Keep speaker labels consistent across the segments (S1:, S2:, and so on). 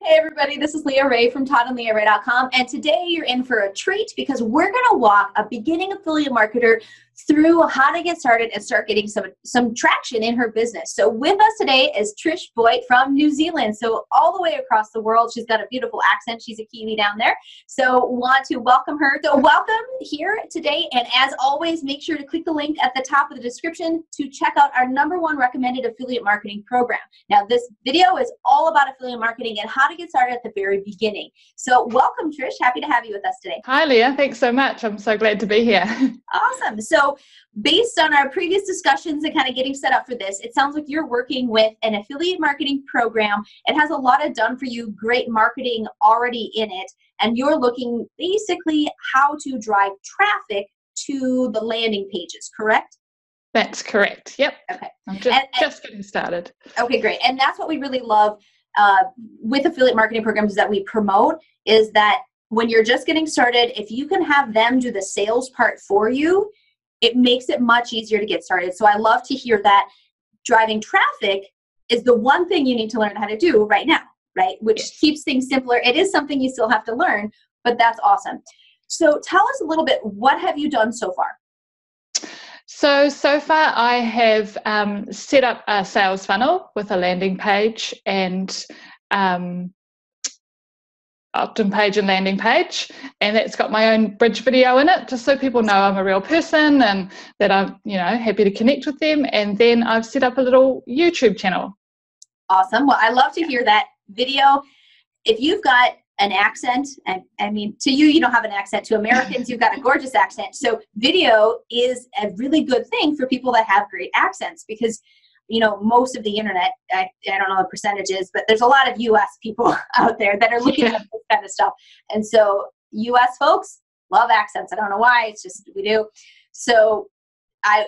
S1: Hey everybody, this is Leah Ray from ToddandLeahRay.com, and today you're in for a treat because we're going to walk a beginning affiliate marketer through how to get started and start getting some traction in her business. So with us today is Trish Boyd from New Zealand. So all the way across the world, she's got a beautiful accent. She's a Kiwi down there. So want to welcome her. So welcome here today. And as always, make sure to click the link at the top of the description to check out our #1 recommended affiliate marketing program. Now this video is all about affiliate marketing and how to get started at the very beginning. So welcome, Trish. Happy to have you with us today.
S2: Hi, Leah. Thanks so much. I'm so glad to be here.
S1: Awesome. So based on our previous discussions and kind of getting set up for this, it sounds like you're working with an affiliate marketing program. It has a lot of done for you, great marketing already in it. And you're looking basically how to drive traffic to the landing pages, correct?
S2: That's correct. Yep.
S1: Okay.
S2: I'm just getting started.
S1: Okay, great. And that's what we really love with affiliate marketing programs that we promote, is that when you're just getting started, if you can have them do the sales part for you, it makes it much easier to get started. So I love to hear that driving traffic is the one thing you need to learn how to do right now, right? Which keeps things simpler. It is something you still have to learn, but that's awesome. So tell us a little bit, what have you done so far?
S2: So far I have set up a sales funnel with a landing page and opt-in page and landing page, and that's got my own bridge video in it, just so people know I'm a real person and that I'm, happy to connect with them. And then I've set up a little YouTube channel.
S1: Awesome. Well, I love to hear that video. If you've got an accent, and I mean, to you, you don't have an accent. To Americans, you've got a gorgeous accent. So video is a really good thing for people that have great accents, because most of the internet, I don't know the percentages, but there's a lot of U.S. people out there that are looking at this kind of stuff. And so U.S. folks love accents. I don't know why. It's just we do. So I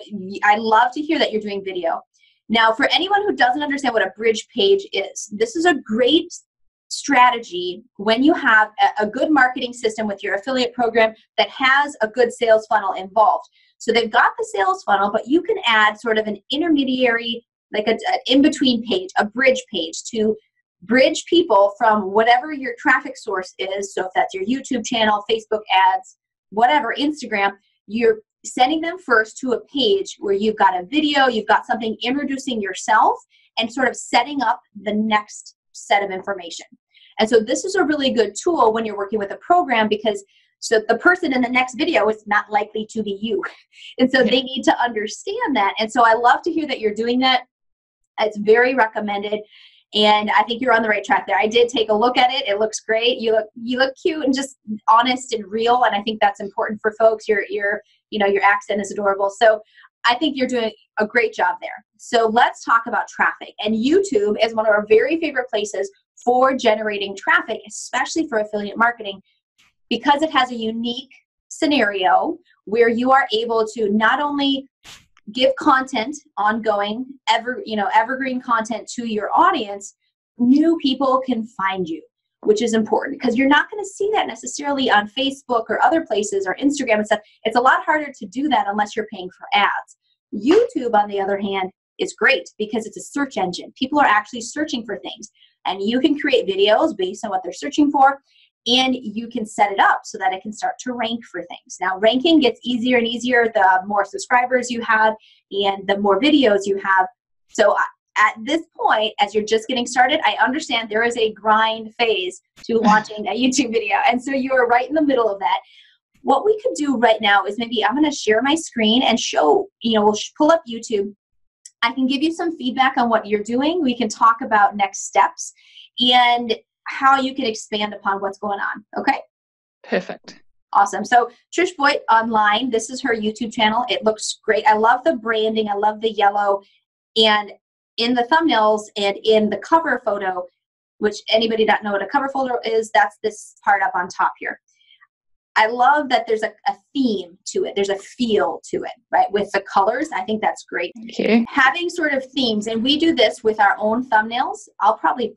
S1: love to hear that you're doing video. Now, for anyone who doesn't understand what a bridge page is, this is a great strategy when you have a good marketing system with your affiliate program that has a good sales funnel involved. So they've got the sales funnel, but you can add sort of an intermediary, like an in-between page, a bridge page, to bridge people from whatever your traffic source is. So if that's your YouTube channel, Facebook ads, whatever, Instagram, you're sending them first to a page where you've got a video, you've got something introducing yourself and sort of setting up the next set of information. And so this is a really good tool when you're working with a program, because so the person in the next video is not likely to be you. And so they need to understand that. And so I love to hear that you're doing that. It's very recommended. And I think you're on the right track there. I did take a look at it. It looks great. You look cute and just honest and real. And I think that's important for folks. Your accent is adorable. So I think you're doing a great job there. So let's talk about traffic. And YouTube is one of our very favorite places for generating traffic, especially for affiliate marketing, because it has a unique scenario where you are able to not only give content, ongoing, evergreen content to your audience, new people can find you, which is important because you're not going to see that necessarily on Facebook or other places or Instagram and stuff. It's a lot harder to do that unless you're paying for ads. YouTube, on the other hand, is great because it's a search engine. People are actually searching for things, and you can create videos based on what they're searching for, and you can set it up so that it can start to rank for things. Now, ranking gets easier and easier the more subscribers you have and the more videos you have. So at this point, as you're just getting started, I understand there is a grind phase to launching a YouTube video. And so you are right in the middle of that. What we could do right now is maybe I'm going to share my screen and show, we'll pull up YouTube. I can give you some feedback on what you're doing. We can talk about next steps and how you can expand upon what's going on. Okay?
S2: Perfect.
S1: Awesome. So Trish Boyd online, this is her YouTube channel. It looks great. I love the branding. I love the yellow. And in the thumbnails and in the cover photo, which anybody not know what a cover photo is, that's this part up on top here. I love that there's a theme to it. There's a feel to it, right? With the colors, I think that's great.
S2: Okay.
S1: Having sort of themes, and we do this with our own thumbnails. I'll probably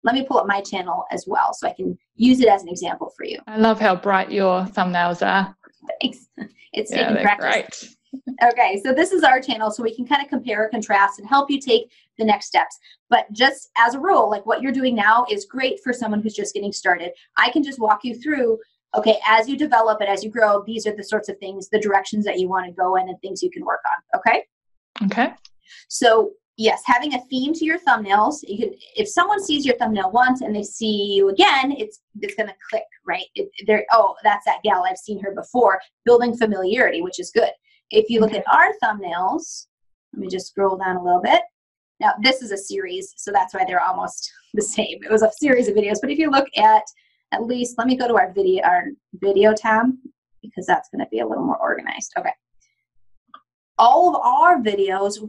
S1: let me pull up my channel as well so I can use it as an example for you.
S2: I love how bright your thumbnails are.
S1: Thanks. It's taking practice.
S2: Great.
S1: Okay, so this is our channel, so we can kind of compare, contrast, and help you take the next steps. But just as a rule, like what you're doing now is great for someone who's just getting started. I can just walk you through, okay, as you develop and as you grow, these are the sorts of things, the directions that you want to go in and things you can work on, okay?
S2: Okay.
S1: So yes, having a theme to your thumbnails. You can, if someone sees your thumbnail once and they see you again, it's going to click, right? Oh, that's that gal. I've seen her before. Building familiarity, which is good. If you look at our thumbnails, let me just scroll down a little bit. Now, this is a series, so that's why they're almost the same. It was a series of videos, but if you look at least, let me go to our video tab, because that's going to be a little more organized. Okay. All of our videos,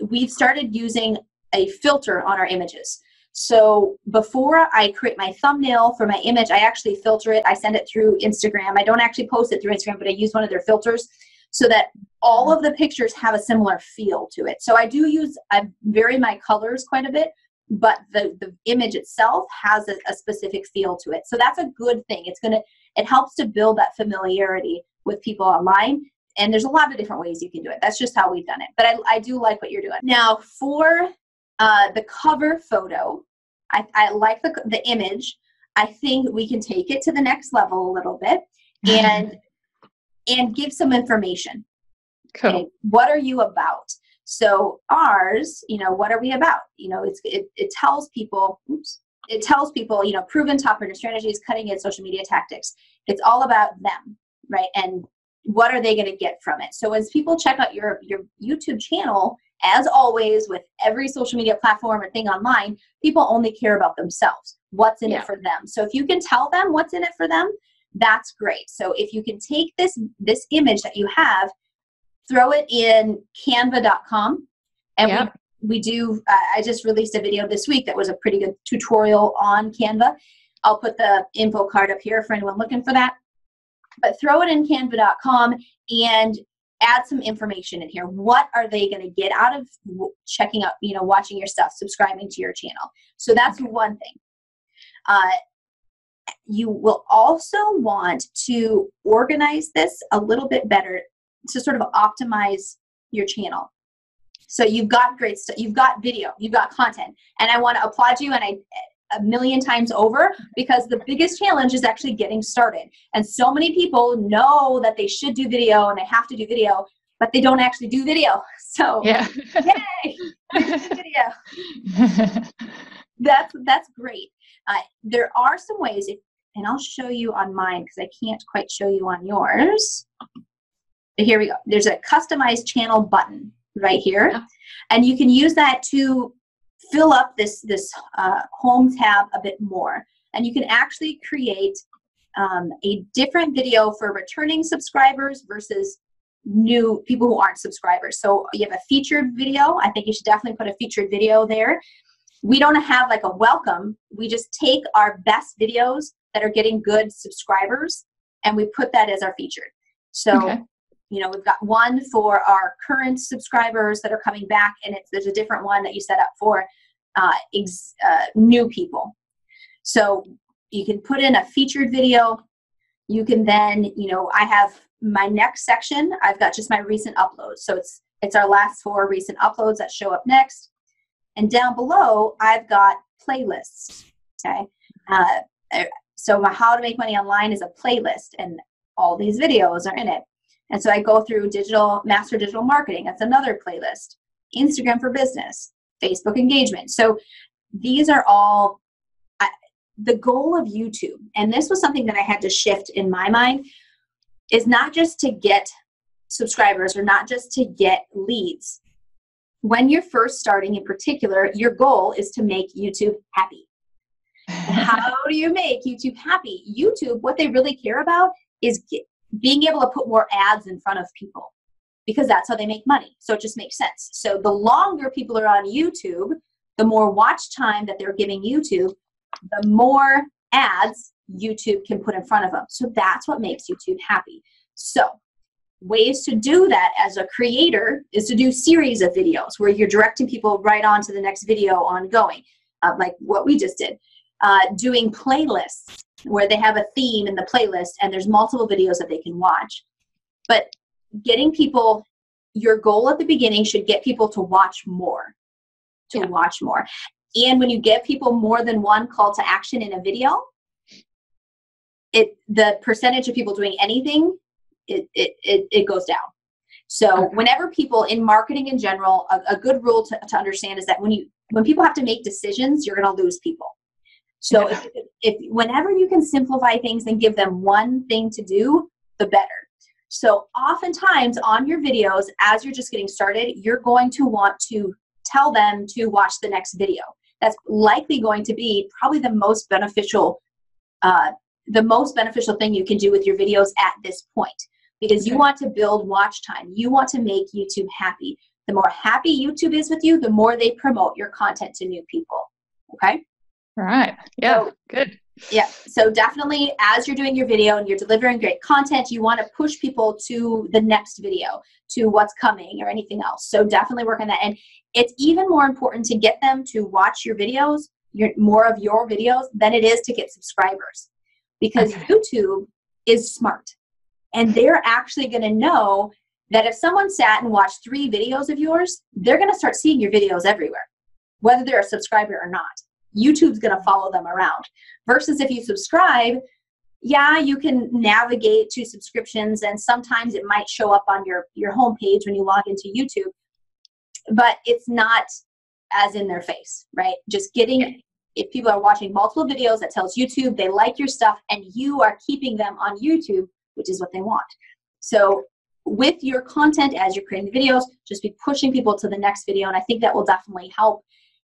S1: we've started using a filter on our images. So before I create my thumbnail for my image, I actually filter it. I send it through Instagram. I don't actually post it through Instagram, but I use one of their filters so that all of the pictures have a similar feel to it. So I vary my colors quite a bit, but the image itself has a specific feel to it. So that's a good thing. It helps to build that familiarity with people online. And there's a lot of different ways you can do it. That's just how we've done it. But I do like what you're doing. Now for the cover photo, I like the image. I think we can take it to the next level a little bit and give some information.
S2: Cool.
S1: Okay, what are you about? So ours, what are we about? It tells people, proven top earner strategies, cutting edge social media tactics. It's all about them, right? And what are they going to get from it? So as people check out your YouTube channel, as always with every social media platform or thing online, people only care about themselves. What's in it for them? So if you can tell them what's in it for them, that's great. So if you can take this image that you have, throw it in canva.com, and we do, I just released a video this week that was a pretty good tutorial on Canva. I'll put the info card up here for anyone looking for that. But throw it in canva.com and add some information in here. What are they going to get out of checking out, watching your stuff, subscribing to your channel? So that's one thing. You will also want to organize this a little bit better to sort of optimize your channel. So you've got great stuff, you've got video, you've got content, and I want to applaud you a million times over, because the biggest challenge is actually getting started. And so many people know that they should do video and they have to do video, but they don't actually do video. So yay, video. That's great. There are some ways, and I'll show you on mine because I can't quite show you on yours. Here we go. There's a customized channel button right here, and you can use that to fill up this home tab a bit more. And you can actually create a different video for returning subscribers versus new people who aren't subscribers. So you have a featured video. I think you should definitely put a featured video there. We don't have like a welcome. We just take our best videos that are getting good subscribers and we put that as our featured. So we've got one for our current subscribers that are coming back, and there's a different one that you set up for new people. So you can put in a featured video. You can then, I have my next section. I've got just my recent uploads. So it's our last 4 recent uploads that show up next. And down below, I've got playlists. Okay. So my How to Make Money Online is a playlist, and all these videos are in it. And so I go through Master Digital Marketing. That's another playlist. Instagram for Business, Facebook engagement. So these are all the goal of YouTube. And this was something that I had to shift in my mind, is not just to get subscribers or not just to get leads. When you're first starting in particular, your goal is to make YouTube happy. How do you make YouTube happy? YouTube, what they really care about is being able to put more ads in front of people, because that's how they make money. So it just makes sense. So the longer people are on YouTube, the more watch time that they're giving YouTube, the more ads YouTube can put in front of them. So that's what makes YouTube happy. So ways to do that as a creator is to do series of videos where you're directing people right on to the next video ongoing, like what we just did. Doing playlists where they have a theme in the playlist and there's multiple videos that they can watch. But getting people, your goal at the beginning should get people to watch more, watch more. And when you get people more than one call to action in a video, the percentage of people doing anything, it goes down. So whenever people in marketing in general, a good rule to understand is that when people have to make decisions, you're going to lose people. So if whenever you can simplify things and give them one thing to do, the better. So oftentimes on your videos, as you're just getting started, you're going to want to tell them to watch the next video. That's likely going to be probably the most beneficial thing you can do with your videos at this point, because you want to build watch time. You want to make YouTube happy. The more happy YouTube is with you, the more they promote your content to new people. Okay?
S2: Right. Yeah.
S1: So,
S2: good.
S1: Yeah. So definitely as you're doing your video and you're delivering great content, you want to push people to the next video, to what's coming or anything else. So definitely work on that. And it's even more important to get them to watch your videos, more of your videos, than it is to get subscribers. Because YouTube is smart. And they're actually going to know that if someone sat and watched 3 videos of yours, they're going to start seeing your videos everywhere, whether they're a subscriber or not. YouTube's going to follow them around. Versus if you subscribe, yeah, you can navigate to subscriptions, and sometimes it might show up on your homepage when you log into YouTube, but it's not as in their face, right? Just getting, if people are watching multiple videos, that tells YouTube they like your stuff and you are keeping them on YouTube, which is what they want. So with your content, as you're creating the videos, just be pushing people to the next video, and I think that will definitely help,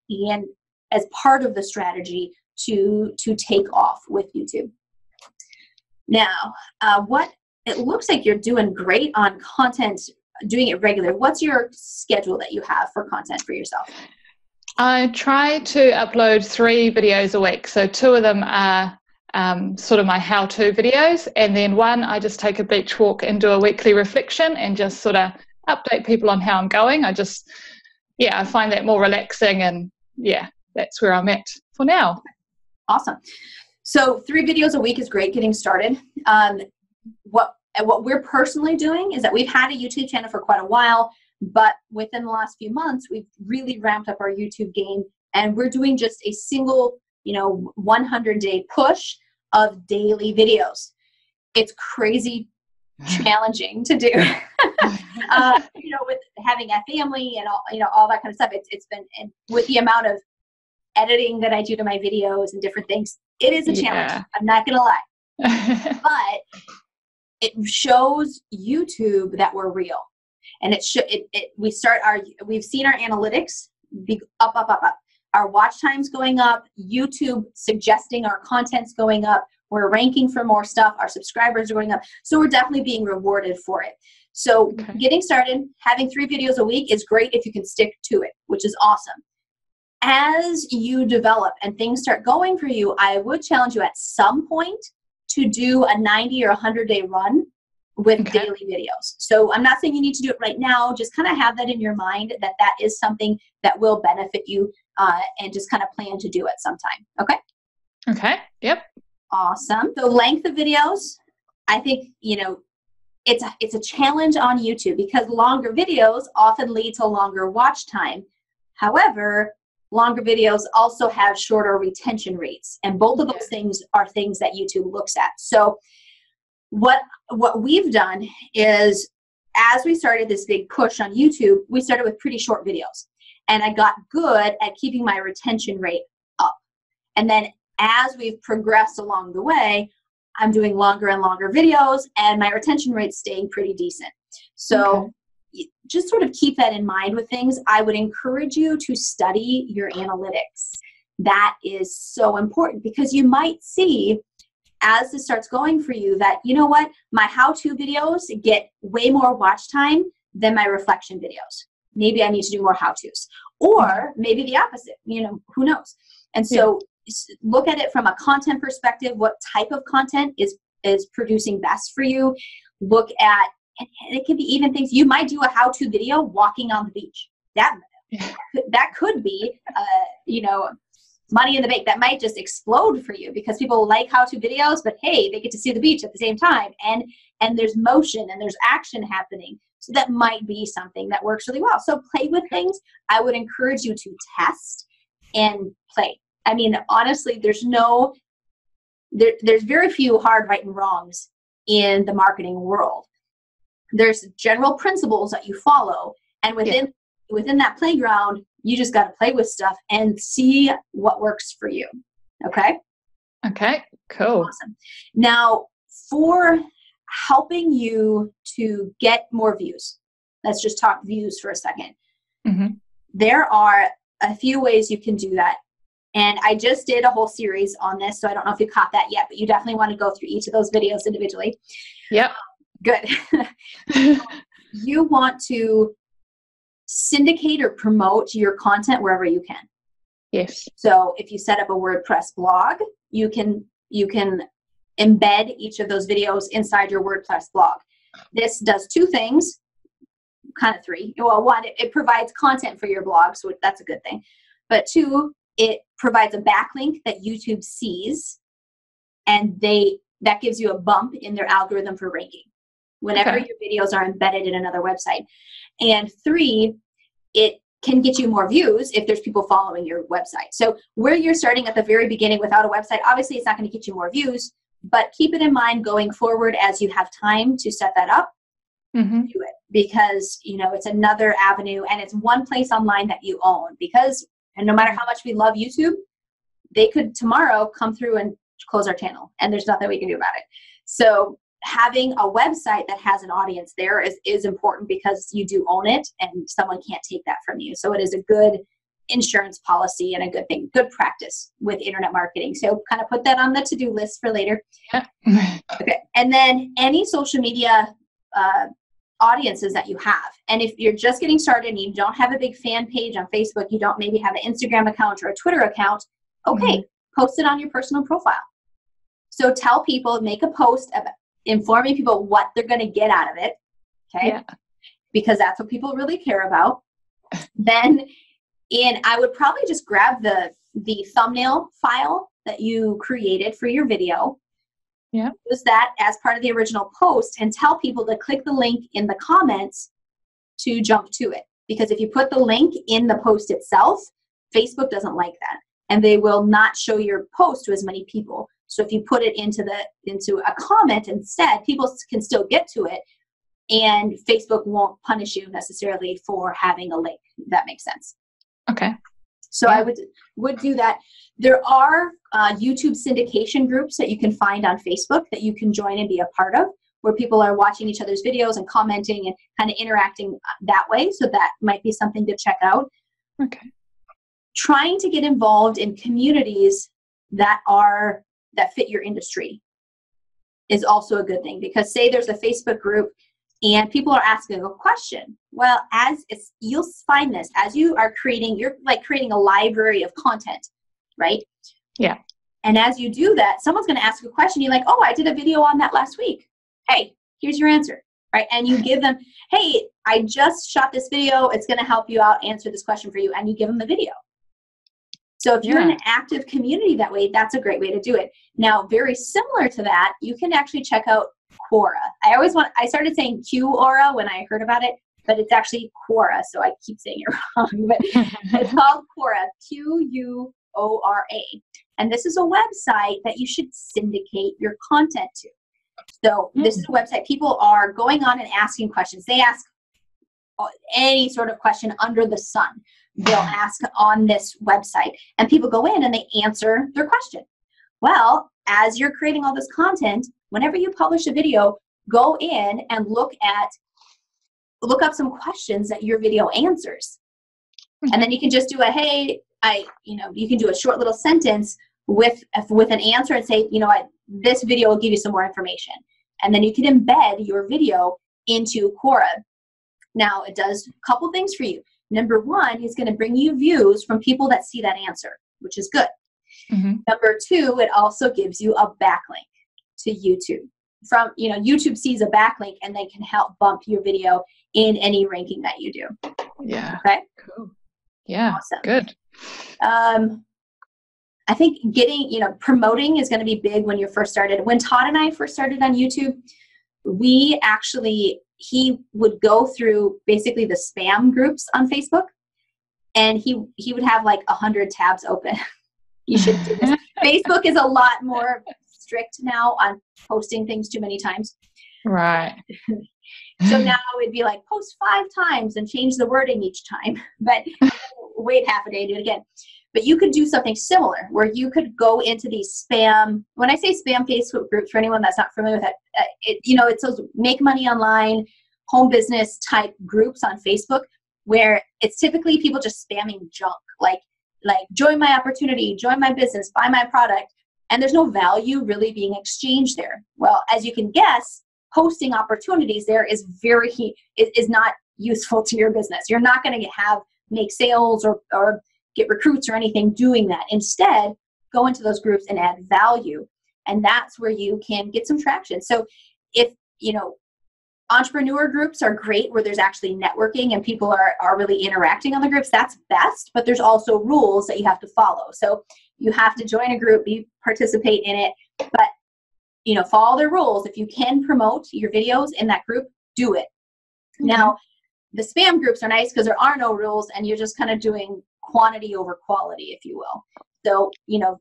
S1: and as part of the strategy to take off with YouTube. Now, it looks like you're doing great on content, doing it regular. What's your schedule that you have for content for yourself?
S2: I try to upload 3 videos a week. So 2 of them are sort of my how-to videos, and then 1 I just take a beach walk and do a weekly reflection and just sort of update people on how I'm going. I find that more relaxing, and that's where I'm at for now.
S1: Awesome. So 3 videos a week is great getting started. What we're personally doing is that we've had a YouTube channel for quite a while, but within the last few months, we've really ramped up our YouTube game, and we're doing just a single, 100-day push of daily videos. It's crazy challenging to do, with having a family and all that kind of stuff. It's been, and with the amount of editing that I do to my videos and different things, it is a challenge. I'm not gonna lie, but it shows YouTube that we're real, and we've seen our analytics be up. Our watch time's going up. YouTube suggesting our content's going up. We're ranking for more stuff. Our subscribers are going up. So we're definitely being rewarded for it. So getting started, having 3 videos a week is great if you can stick to it, which is awesome. As you develop and things start going for you, I would challenge you at some point to do a 90 or 100-day run with daily videos. So I'm not saying you need to do it right now. Just kind of have that in your mind, that is something that will benefit you, and just kind of plan to do it sometime. Okay?
S2: Okay. Yep.
S1: Awesome. The length of videos, I think, it's a challenge on YouTube because longer videos often lead to longer watch time. However, longer videos also have shorter retention rates, and both of those things are things that YouTube looks at. So what we've done is, as we started this big push on YouTube, we started with pretty short videos, and I got good at keeping my retention rate up. And then as we've progressed along the way, I'm doing longer and longer videos, and my retention rate's staying pretty decent. So just sort of keep that in mind with things. I would encourage you to study your analytics. That is so important, because you might see, as this starts going for you, that, my how-to videos get way more watch time than my reflection videos. Maybe I need to do more how-tos. Or maybe the opposite, who knows? And so look at it from a content perspective. What type of content is producing best for you? Look at, and it can be even things, you might do a how-to video walking on the beach. That could be, money in the bank. That might just explode for you because people like how-to videos, but hey, they get to see the beach at the same time, and there's motion and there's action happening. So that might be something that works really well. So play with things. I would encourage you to test and play. I mean, honestly, there's very few hard right and wrongs in the marketing world. There's general principles that you follow, and within that playground, you just got to play with stuff and see what works for you. Okay?
S2: Okay, cool.
S1: Awesome. Now, for helping you to get more views, let's just talk views for a second.
S2: Mm-hmm.
S1: There are a few ways you can do that. And I just did a whole series on this, so I don't know if you caught that yet, but you definitely want to go through each of those videos individually.
S2: Yep.
S1: Good. You want to syndicate or promote your content wherever you can.
S2: Yes.
S1: So if you set up a WordPress blog, you can embed each of those videos inside your WordPress blog. This does two things, kind of three. Well, one, it provides content for your blog, so that's a good thing. But two, it provides a backlink that YouTube sees, and that gives you a bump in their algorithm for ranking whenever your videos are embedded in another website. And three, it can get you more views if there's people following your website. So where you're starting at the very beginning without a website, obviously it's not going to get you more views, but keep it in mind going forward as you have time to set that up.
S2: Mm-hmm.
S1: Do it, because it's another avenue, and it's one place online that you own. And no matter how much we love YouTube, they could tomorrow come through and close our channel, and there's nothing we can do about it. So having a website that has an audience there is important, because you do own it and someone can't take that from you. So it is a good insurance policy and a good thing, good practice with internet marketing. So kind of put that on the to-do list for later.
S2: Yeah.
S1: Okay. And then any social media audiences that you have. And if you're just getting started and you don't have a big fan page on Facebook, you don't maybe have an Instagram account or a Twitter account, okay, post it on your personal profile. So tell people, make a post about informing people what they're going to get out of it, okay? Yeah. Because that's what people really care about. Then I would probably just grab the thumbnail file that you created for your video. Yeah. Use that as part of the original post and tell people to click the link in the comments to jump to it. Because if you put the link in the post itself, Facebook doesn't like that, and they will not show your post to as many people. So if you put it into a comment instead, people can still get to it, and Facebook won't punish you necessarily for having a link, if that makes sense.
S2: Okay.
S1: So I would do that. There are YouTube syndication groups that you can find on Facebook that you can join and be a part of, where people are watching each other's videos and commenting and kind of interacting that way. So that might be something to check out.
S2: Okay.
S1: Trying to get involved in communities that fit your industry is also a good thing, because say there's a Facebook group and people are asking a question. Well, you'll find this as you are you're like creating a library of content, right?
S2: Yeah.
S1: And as you do that, someone's going to ask a question. You're like, oh, I did a video on that last week. Hey, here's your answer, right? And you give them, hey, I just shot this video. It's going to help you out, answer this question for you. And you give them the video. So if you're in an active community that way, that's a great way to do it. Now, very similar to that, you can actually check out Quora. I started saying Quora when I heard about it, but it's actually Quora, so I keep saying it wrong. But it's called Quora, Quora. And this is a website that you should syndicate your content to. So this is a website people are going on and asking questions. They ask any sort of question under the sun. They'll ask on this website, and people go in and they answer their question. Well, as you're creating all this content, whenever you publish a video, go in and look up some questions that your video answers. And then you can just do you can do a short little sentence with an answer and say, this video will give you some more information. And then you can embed your video into Quora. Now, it does a couple things for you. Number one, it's going to bring you views from people that see that answer, which is good. Mm-hmm. Number two, it also gives you a backlink to YouTube. YouTube sees a backlink and they can help bump your video in any ranking that you do.
S2: Yeah.
S1: Okay.
S2: Cool. Yeah.
S1: Awesome.
S2: Good.
S1: I think getting, promoting is going to be big when you first started. When Todd and I first started on YouTube, he would go through basically the spam groups on Facebook, and he would have like 100 tabs open. You should do this. Facebook is a lot more strict now on posting things too many times.
S2: Right.
S1: So now it'd be like post 5 times and change the wording each time, but wait half a day to do it again. But you could do something similar where you could go into these spam, when I say spam Facebook groups, for anyone that's not familiar with that, it's those make money online, home business type groups on Facebook where it's typically people just spamming junk, like join my opportunity, join my business, buy my product, and there's no value really being exchanged there. Well, as you can guess, posting opportunities there is not useful to your business. You're not going to make sales or get recruits or anything doing that. Instead, go into those groups and add value. And that's where you can get some traction. So if, entrepreneur groups are great where there's actually networking and people are really interacting on the groups, that's best, but there's also rules that you have to follow. So you have to join a group, participate in it, but follow the rules. If you can promote your videos in that group, do it. Mm-hmm. Now, the spam groups are nice because there are no rules and you're just kind of doing quantity over quality, if you will. So,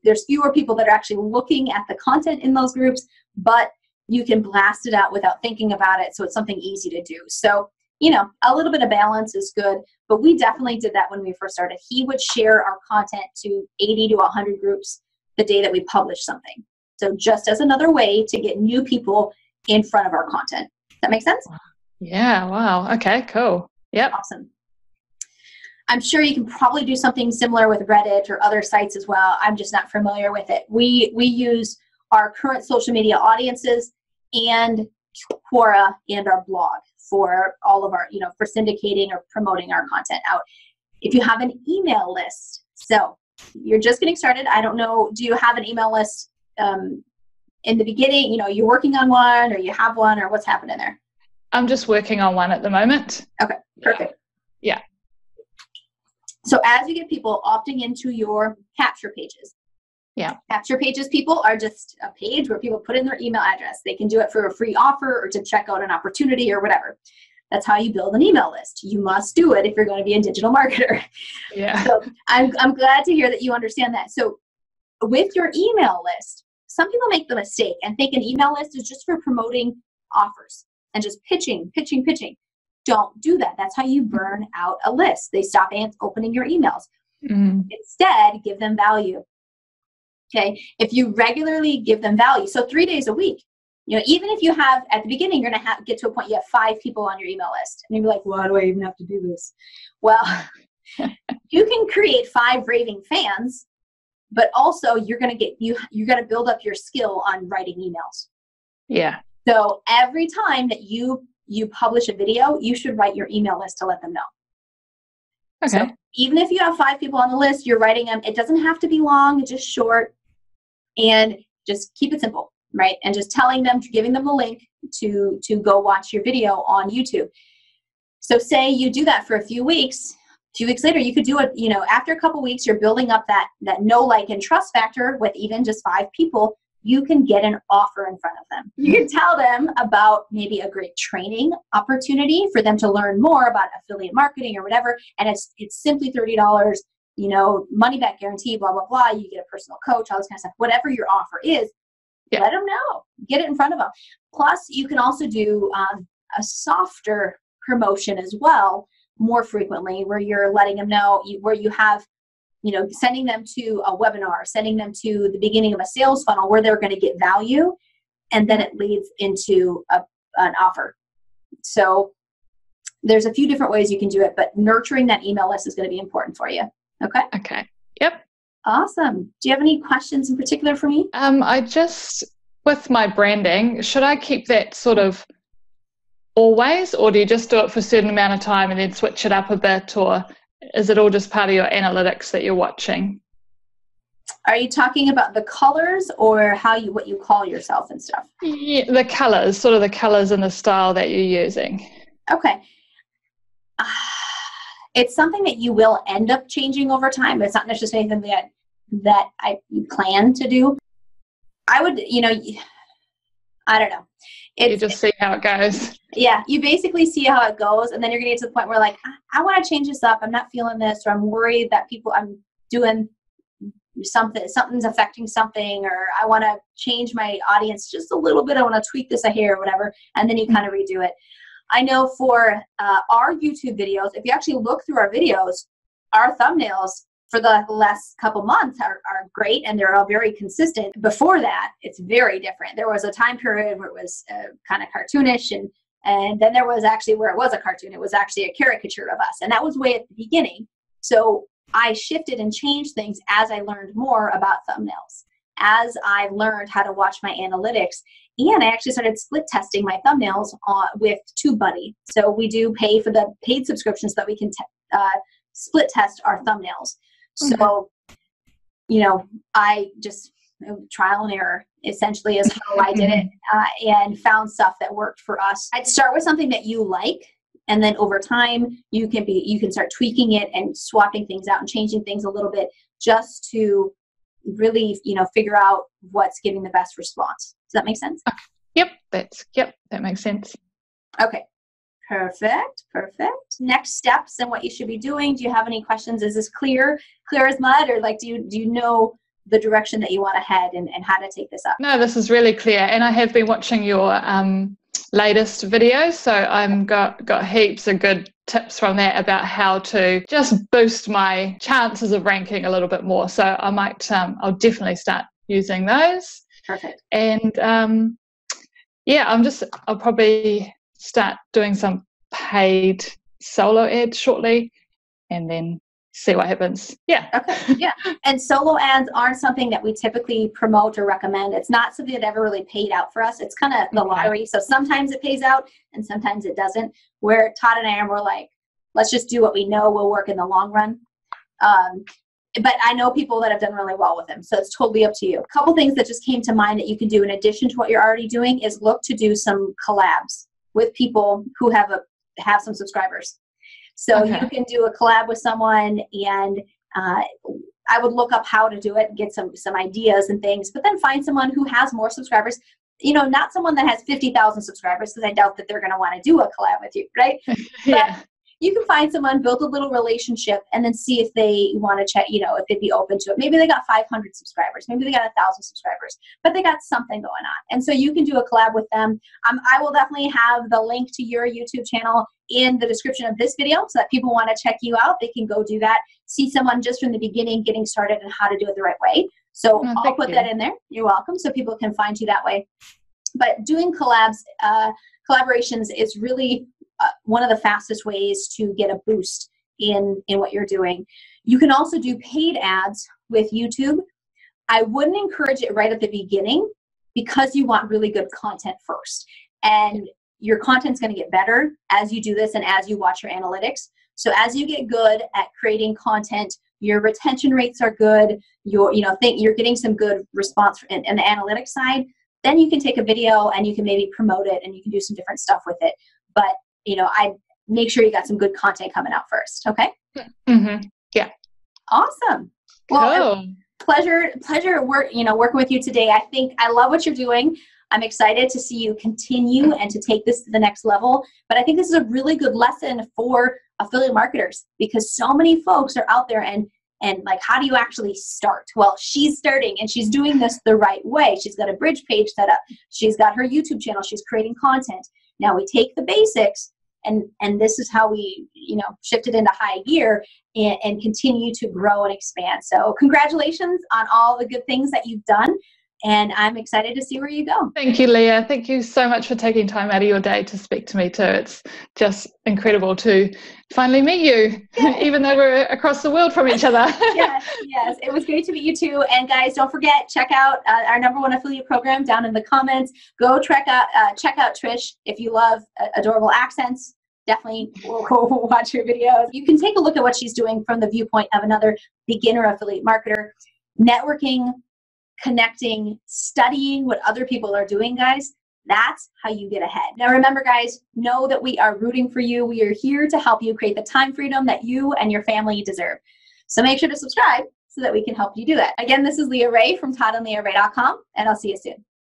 S1: there's fewer people that are actually looking at the content in those groups, but you can blast it out without thinking about it. So it's something easy to do. So, a little bit of balance is good, but we definitely did that when we first started. He would share our content to 80 to 100 groups the day that we published something. So just as another way to get new people in front of our content. Does that make sense?
S2: Yeah. Wow. Okay, cool. Yep.
S1: Awesome. I'm sure you can probably do something similar with Reddit or other sites as well. I'm just not familiar with it. We use our current social media audiences and Quora and our blog for all of our, for syndicating or promoting our content out. If you have an email list, so you're just getting started. I don't know, do you have an email list in the beginning? You're working on one or you have one, or what's happening there?
S2: I'm just working on one at the moment.
S1: Okay, perfect.
S2: Yeah.
S1: So as you get people opting into your capture pages, capture pages people are just a page where people put in their email address. They can do it for a free offer or to check out an opportunity or whatever. That's how you build an email list. You must do it if you're going to be a digital marketer.
S2: Yeah.
S1: So I'm glad to hear that you understand that. So with your email list, some people make the mistake and think an email list is just for promoting offers and just pitching. Don't do that. That's how you burn out a list. They stop opening your emails. Mm. Instead, give them value. Okay. If you regularly give them value, so 3 days a week, even if you have, at the beginning, you're going to get to a point you have 5 people on your emaw list. And you're like, why do I even have to do this? Well, you can create 5 raving fans, but also you're going to build up your skill on writing emails.
S2: Yeah.
S1: So every time that you publish a video, you should write your email list to let them know.
S2: Okay.
S1: So even if you have 5 people on the list, you're writing them. It doesn't have to be long, it's just short, and just keep it simple, right? And just giving them the link to go watch your video on YouTube. So say you do that for a few weeks later, you could do it, after a couple weeks, you're building up that know, like, and trust factor with even just 5 people. You can get an offer in front of them. You can tell them about maybe a great training opportunity for them to learn more about affiliate marketing or whatever. And it's simply $30, money back guarantee, blah, blah, blah. You get a personal coach, all this kind of stuff. Whatever your offer is, let them know. Get it in front of them. Plus, you can also do a softer promotion as well, more frequently, where you're letting them know, where you have, sending them to a webinar, sending them to the beginning of a sales funnel where they're going to get value, and then it leads into an offer. So there's a few different ways you can do it, but nurturing that email list is going to be important for you. Okay?
S2: Okay. Yep.
S1: Awesome. Do you have any questions in particular for me?
S2: With my branding, should I keep that sort of always, or do you just do it for a certain amount of time and then switch it up a bit, or is it all just part of your analytics that you're watching?
S1: Are you talking about the colors or what you call yourself and stuff?
S2: Yeah, the colors, sort of the colors and the style that you're using.
S1: Okay. It's something that you will end up changing over time, but it's not necessarily anything that that I plan to do, I would, I don't know.
S2: You just see how it goes.
S1: Yeah, you basically see how it goes, and then you're going to get to the point where like, I want to change this up. I'm not feeling this, or I'm worried that I'm doing something's affecting something, or I want to change my audience just a little bit. I want to tweak this a hair or whatever, and then you kind of redo it. I know for our YouTube videos, if you actually look through our videos, our thumbnails for the last couple months are great, and they're all very consistent. Before that, it's very different. There was a time period where it was kind of cartoonish, and then there was actually where it was a cartoon. It was actually a caricature of us, and that was way at the beginning. So I shifted and changed things as I learned more about thumbnails, as I learned how to watch my analytics, and I actually started split testing my thumbnails with TubeBuddy. So we do pay for the paid subscriptions so that we can split test our thumbnails. So, I just trial and error essentially is how I did it, and found stuff that worked for us. I'd start with something that you like, and then over time you can start tweaking it and swapping things out and changing things a little bit, just to really, figure out what's giving the best response. Does that make sense?
S2: Yep, that makes sense.
S1: Okay. Perfect. Next steps and what you should be doing. Do you have any questions? Is this clear as mud, or like, do you know the direction that you want to head and how to take this up?
S2: No, this is really clear, and I have been watching your latest videos, so I'm got heaps of good tips from that about how to just boost my chances of ranking a little bit more. So I might I'll definitely start using those.
S1: Perfect.
S2: And I'll probably start doing some paid solo ads shortly, and then see what happens. Yeah.
S1: Okay. Yeah. And solo ads aren't something that we typically promote or recommend. It's not something that ever really paid out for us. It's kind of the lottery. So sometimes it pays out and sometimes it doesn't. Where Todd and I are more like, let's just do what we know will work in the long run. But I know people that have done really well with them. So it's totally up to you. A couple things that just came to mind that you can do in addition to what you're already doing is look to do some collabs with people who have some subscribers. So you can do a collab with someone, and I would look up how to do it and get some ideas and things, but then find someone who has more subscribers. Not someone that has 50,000 subscribers, because I doubt that they're going to want to do a collab with you, right?
S2: Yeah.
S1: But you can find someone, build a little relationship, and then see if they want to check, if they'd be open to it. Maybe they got 500 subscribers. Maybe they got 1,000 subscribers, but they got something going on. And so you can do a collab with them. I will definitely have the link to your YouTube channel in the description of this video, so that people want to check you out. They can go do that, see someone just from the beginning getting started and how to do it the right way. So I'll put that in there. You're welcome. So people can find you that way. But doing collaborations is really one of the fastest ways to get a boost in what you're doing. You can also do paid ads with YouTube. I wouldn't encourage it right at the beginning, because you want really good content first. And your content's going to get better as you do this and as you watch your analytics. So as you get good at creating content, your retention rates are good, you're getting some good response in the analytics side, then you can take a video and you can maybe promote it and you can do some different stuff with it. But I make sure you got some good content coming out first. Okay.
S2: Yeah.
S1: Awesome. Well, pleasure working with you today. I think I love what you're doing. I'm excited to see you continue and to take this to the next level. But I think this is a really good lesson for affiliate marketers, because so many folks are out there and like, how do you actually start? Well, she's starting and she's doing this the right way. She's got a bridge page set up. She's got her YouTube channel. She's creating content. Now we take the basics and this is how we, shift it into high gear and continue to grow and expand. So congratulations on all the good things that you've done. And I'm excited to see where you go.
S2: Thank you, Leah. Thank you so much for taking time out of your day to speak to me too. It's just incredible to finally meet you, even though we're across the world from each other.
S1: Yes. It was great to meet you too. And guys, don't forget, check out our #1 affiliate program down in the comments. Go check out Trish if you love adorable accents. Definitely go watch her videos. You can take a look at what she's doing from the viewpoint of another beginner affiliate marketer. Networking, connecting, studying what other people are doing, guys. That's how you get ahead. Now remember, guys, know that we are rooting for you. We are here to help you create the time freedom that you and your family deserve. So make sure to subscribe so that we can help you do that. Again, this is Leah Ray from ToddandLeahRay.com, and I'll see you soon.